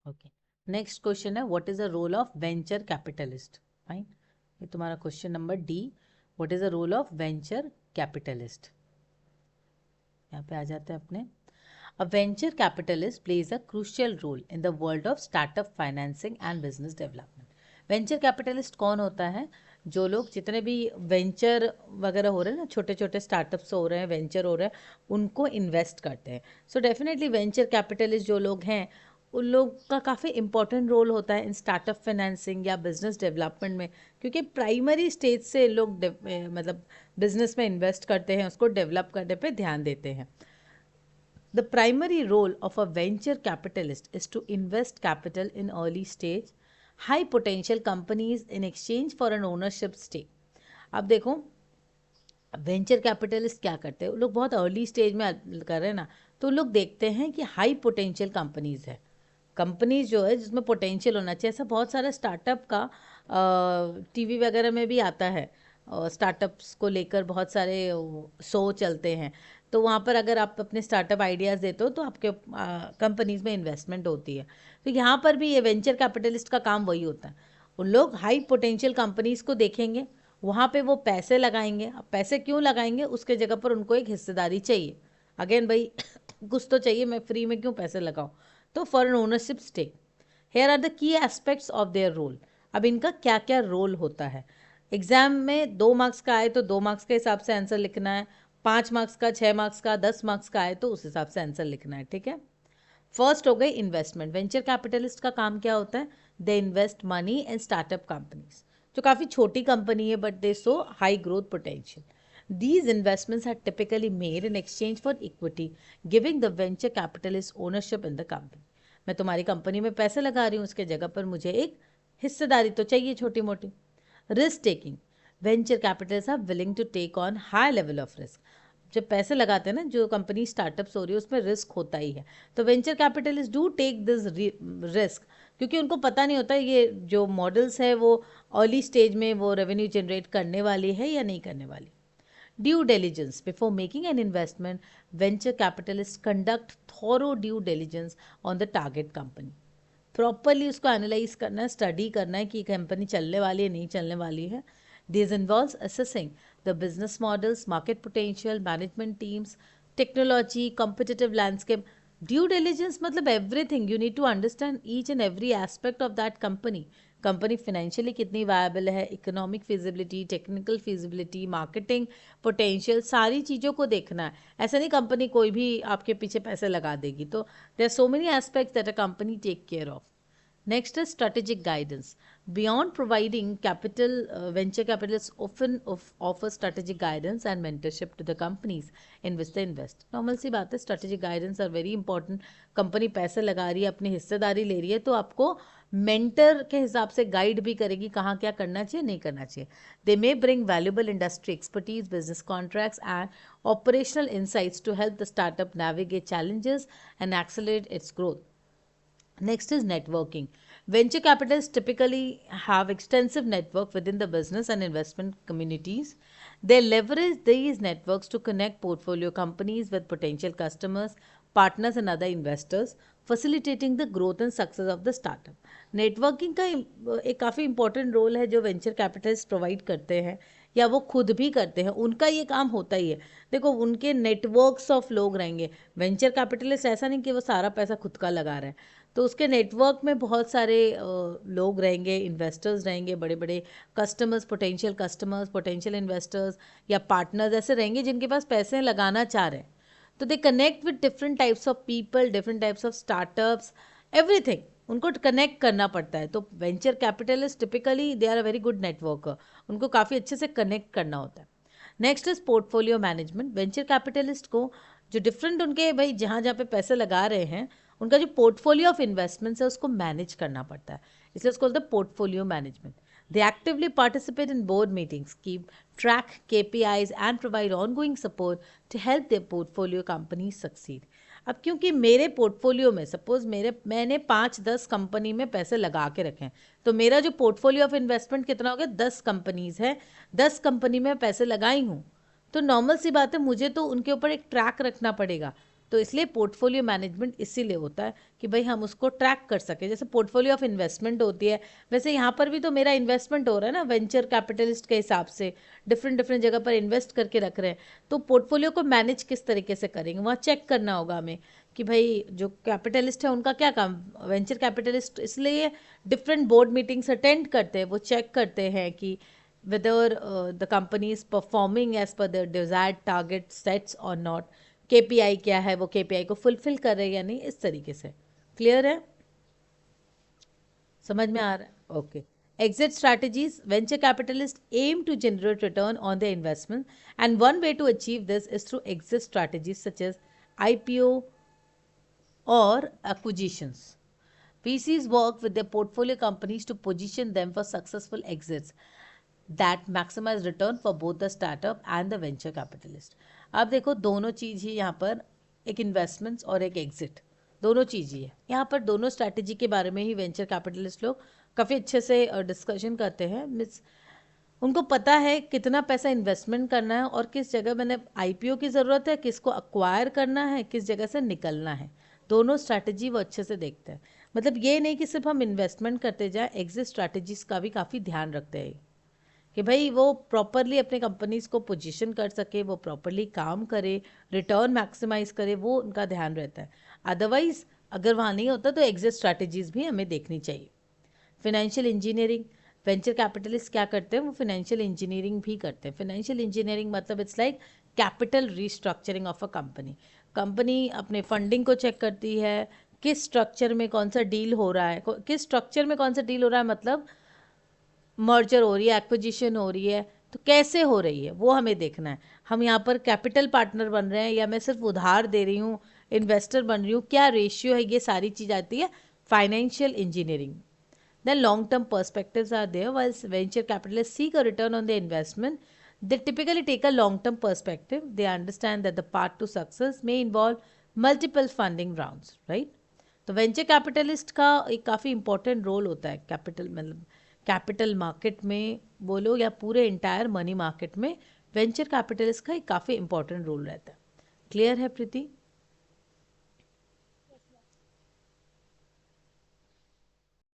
Okay, next question है what is the role of venture capitalist. Fine, ये तुम्हारा question number D, what is the role of venture capitalist. यहाँ पे आ जाते हैं अपने। A venture capitalist plays a crucial role in the world of startup financing and business development. Venture capitalist कौन होता है? जो लोग जितने भी वेंचर वगैरह हो रहे हैं ना, छोटे छोटे स्टार्टअप्स हो रहे हैं, वेंचर हो रहे हैं, उनको इन्वेस्ट करते हैं। सो डेफिनेटली वेंचर कैपिटलिस्ट जो लोग हैं उन लोग का काफ़ी इंपॉर्टेंट रोल होता है इन स्टार्टअप फाइनेंसिंग या बिजनेस डेवलपमेंट में, क्योंकि प्राइमरी स्टेज से लोग मतलब बिजनेस में इन्वेस्ट करते हैं, उसको डेवलप करने पे ध्यान देते हैं। The primary role of a venture capitalist is to invest capital in early stage, high potential companies in exchange for an ownership stake. अब देखो वेंचर कैपिटलिस्ट क्या करते हैं, वो लोग बहुत अर्ली स्टेज में कर रहे हैं ना, तो लोग देखते हैं कि हाई पोटेंशियल कंपनीज है, कंपनीज जो है जिसमें पोटेंशियल होना चाहिए। ऐसा बहुत सारा स्टार्टअप का टीवी वगैरह में भी आता है, स्टार्टअप्स को लेकर बहुत सारे शो चलते हैं। तो वहाँ पर अगर आप अपने स्टार्टअप आइडियाज़ देते हो तो आपके कंपनीज में इन्वेस्टमेंट होती है। तो यहाँ पर भी ये वेंचर कैपिटलिस्ट का काम वही होता है, उन लोग हाई पोटेंशियल कंपनीज को देखेंगे, वहाँ पे वो पैसे लगाएंगे। अब पैसे क्यों लगाएंगे, उसके जगह पर उनको एक हिस्सेदारी चाहिए। अगेन भाई कुछ तो चाहिए, मैं फ्री में क्यों पैसे लगाऊं, तो for an ownership stake. Here are the key aspects of their role. अब इनका क्या क्या रोल होता है। एग्जाम में 2 मार्क्स का आए तो 2 मार्क्स के हिसाब से आंसर लिखना है, 5 मार्क्स का, 6 मार्क्स का, 10 मार्क्स का आए तो उस हिसाब से आंसर लिखना है, ठीक है। फर्स्ट हो गई इन्वेस्टमेंट। वेंचर कैपिटलिस्ट का काम क्या होता है, they invest money in startup companies, जो काफ़ी छोटी कंपनी है but they so high growth potential. These investments are typically made in exchange for equity, giving the venture capitalist ownership in the company. मैं तुम्हारी कंपनी में पैसे लगा रही हूँ, उसके जगह पर मुझे एक हिस्सेदारी तो चाहिए छोटी मोटी। Risk taking, venture capitalist are willing to take on high level of risk. जब पैसे लगाते हैं ना, जो कंपनी स्टार्टअप्स हो रही है उसमें रिस्क होता ही है, तो venture capitalist do take this risk, क्योंकि उनको पता नहीं होता ये जो मॉडल्स है वो अर्ली स्टेज में वो रेवेन्यू जनरेट करने वाली है या नहीं करने वाली। Due diligence. Before making an investment, venture capitalists conduct thorough due diligence on the target company. Properly उसको एनालाइज करना है, स्टडी करना है कि कंपनी चलने वाली है नहीं चलने वाली है। This involves assessing the business models, market potential, management teams, technology, competitive landscape. Due diligence मतलब everything, you need to understand each and every aspect of that company. Company financially कितनी वायबल है, economic feasibility, technical feasibility, marketing potential, सारी चीज़ों को देखना है। ऐसा नहीं कंपनी कोई भी आपके पीछे पैसे लगा देगी। तो there are so many aspects that a company take care of. Next is strategic guidance. Beyond providing capital, venture capitalists often offer strategic guidance and mentorship to the companies in which they invest. Normal सी बात है, strategic guidance are very important. Company पैसे लगा रही है, अपनी हिस्सेदारी ले रही है, तो आपको मेंटर के हिसाब से गाइड भी करेगी कहाँ क्या करना चाहिए नहीं करना चाहिए। They may bring valuable industry expertise, business contracts and operational insights to help the startup navigate challenges and accelerate its growth. Next is networking. Venture capitalists typically have extensive network within the business and investment communities. They leverage these networks to connect portfolio companies with potential customers, partners and other investors, facilitating the growth and success of the startup. Networking का एक काफ़ी important role है जो venture capitalist provide करते हैं या वो खुद भी करते हैं, उनका ये काम होता ही है। देखो उनके नेटवर्क्स ऑफ लोग रहेंगे। वेंचर कैपिटलिस्ट ऐसा नहीं कि वो सारा पैसा खुद का लगा रहा है, तो उसके नेटवर्क में बहुत सारे लोग रहेंगे, इन्वेस्टर्स रहेंगे, बड़े बड़े कस्टमर्स, पोटेंशियल इन्वेस्टर्स या पार्टनर्स ऐसे रहेंगे जिनके पास पैसे लगाना चाह रहे हैं। तो they connect with different types of people, different types of startups, everything उनको कनेक्ट करना पड़ता है। तो venture capitalist typically they are a very good networker, उनको काफ़ी अच्छे से कनेक्ट करना होता है। Next is portfolio management. Venture capitalist को जो डिफरेंट उनके भाई जहाँ जहाँ पे पैसे लगा रहे हैं उनका जो पोर्टफोलियो ऑफ इन्वेस्टमेंट्स है उसको मैनेज करना पड़ता है, इसलिए उसको बोलते हैं portfolio management. They actively participate in board meetings, keep track KPIs and provide ongoing support to help their portfolio company succeed. अब क्योंकि मेरे पोर्टफोलियो में सपोज मैंने 5-10 कंपनी में पैसे लगा के रखे हैं, तो मेरा जो पोर्टफोलियो ऑफ इन्वेस्टमेंट कितना हो गया, 10 कंपनीज है, 10 कंपनी में पैसे लगाई हूँ, तो नॉर्मल सी बात है मुझे तो उनके ऊपर एक ट्रैक रखना पड़ेगा। तो इसलिए पोर्टफोलियो मैनेजमेंट इसीलिए होता है कि भाई हम उसको ट्रैक कर सके। जैसे पोर्टफोलियो ऑफ इन्वेस्टमेंट होती है, वैसे यहाँ पर भी तो मेरा इन्वेस्टमेंट हो रहा है ना वेंचर कैपिटलिस्ट के हिसाब से, डिफरेंट डिफरेंट जगह पर इन्वेस्ट करके रख रहे हैं। तो पोर्टफोलियो को मैनेज किस तरीके से करेंगे, वहाँ चेक करना होगा हमें कि भाई जो कैपिटलिस्ट है उनका क्या काम, वेंचर कैपिटलिस्ट इसलिए डिफरेंट बोर्ड मीटिंग्स अटेंड करते हैं, वो चेक करते हैं कि whether the company is performing as per the desired target sets और नॉट, केपीआई क्या है, वो केपीआई को फुलफिल कर रहे हैं या नहीं, इस तरीके से। क्लियर है, समझ में आ रहा है? Okay. Exit strategies. Venture capitalists aim to generate return on their investment, and one way to achieve this is through exit strategies such as IPO or acquisitions. VCs work with their portfolio companies to position them for successful exits that maximize return for both the startup and the venture capitalist. अब देखो दोनों चीज़ ही यहाँ पर, एक investments और एक exit, दोनों चीज़ ही है यहाँ पर। दोनों स्ट्रैटेजी के बारे में ही वेंचर कैपिटलिस्ट लोग काफ़ी अच्छे से डिस्कशन करते हैं। मीन्स उनको पता है कितना पैसा इन्वेस्टमेंट करना है और किस जगह मैंने आईपीओ की ज़रूरत है, किसको अक्वायर करना है, किस जगह से निकलना है, दोनों स्ट्रैटेजी वो अच्छे से देखते हैं। मतलब ये नहीं कि सिर्फ हम इन्वेस्टमेंट करते जाएं, एग्जिट स्ट्रैटेजीज का भी काफ़ी ध्यान रखते हैं कि भाई वो प्रॉपरली अपने कंपनीज को पोजीशन कर सके, वो प्रॉपरली काम करे, रिटर्न मैक्सिमाइज करे, वो उनका ध्यान रहता है। अदरवाइज अगर वहाँ नहीं होता तो एग्जिट स्ट्रैटेजीज भी हमें देखनी चाहिए। फिनेंशियल इंजीनियरिंग, वेंचर कैपिटलिस्ट क्या करते हैं, वो फिनेंशियल इंजीनियरिंग भी करते हैं। फिनेंशियल इंजीनियरिंग मतलब it's like capital restructuring of a company. Company अपने फंडिंग को चेक करती है, किस स्ट्रक्चर में कौन सा डील हो रहा है, किस स्ट्रक्चर में कौन सा डील हो रहा है, मतलब मर्जर हो रही है, एक्विजिशन हो रही है, तो कैसे हो रही है वो हमें देखना है। हम यहाँ पर कैपिटल पार्टनर बन रहे हैं या मैं सिर्फ उधार दे रही हूँ, इन्वेस्टर बन रही हूँ, क्या रेशियो है, ये सारी चीज़ आती है financial engineering. Then long-term perspectives are there. While venture capitalists seek a return on their investment, they typically take a long-term perspective. They understand that the path to success may involve multiple funding rounds, right? तो venture capitalist का एक काफ़ी important role होता है capital, मतलब capital market में बोलो या पूरे इंटायर मनी मार्केट में वेंचर कैपिटलिस्ट का एक काफ़ी इंपॉर्टेंट रोल रहता है। क्लियर है प्रीति?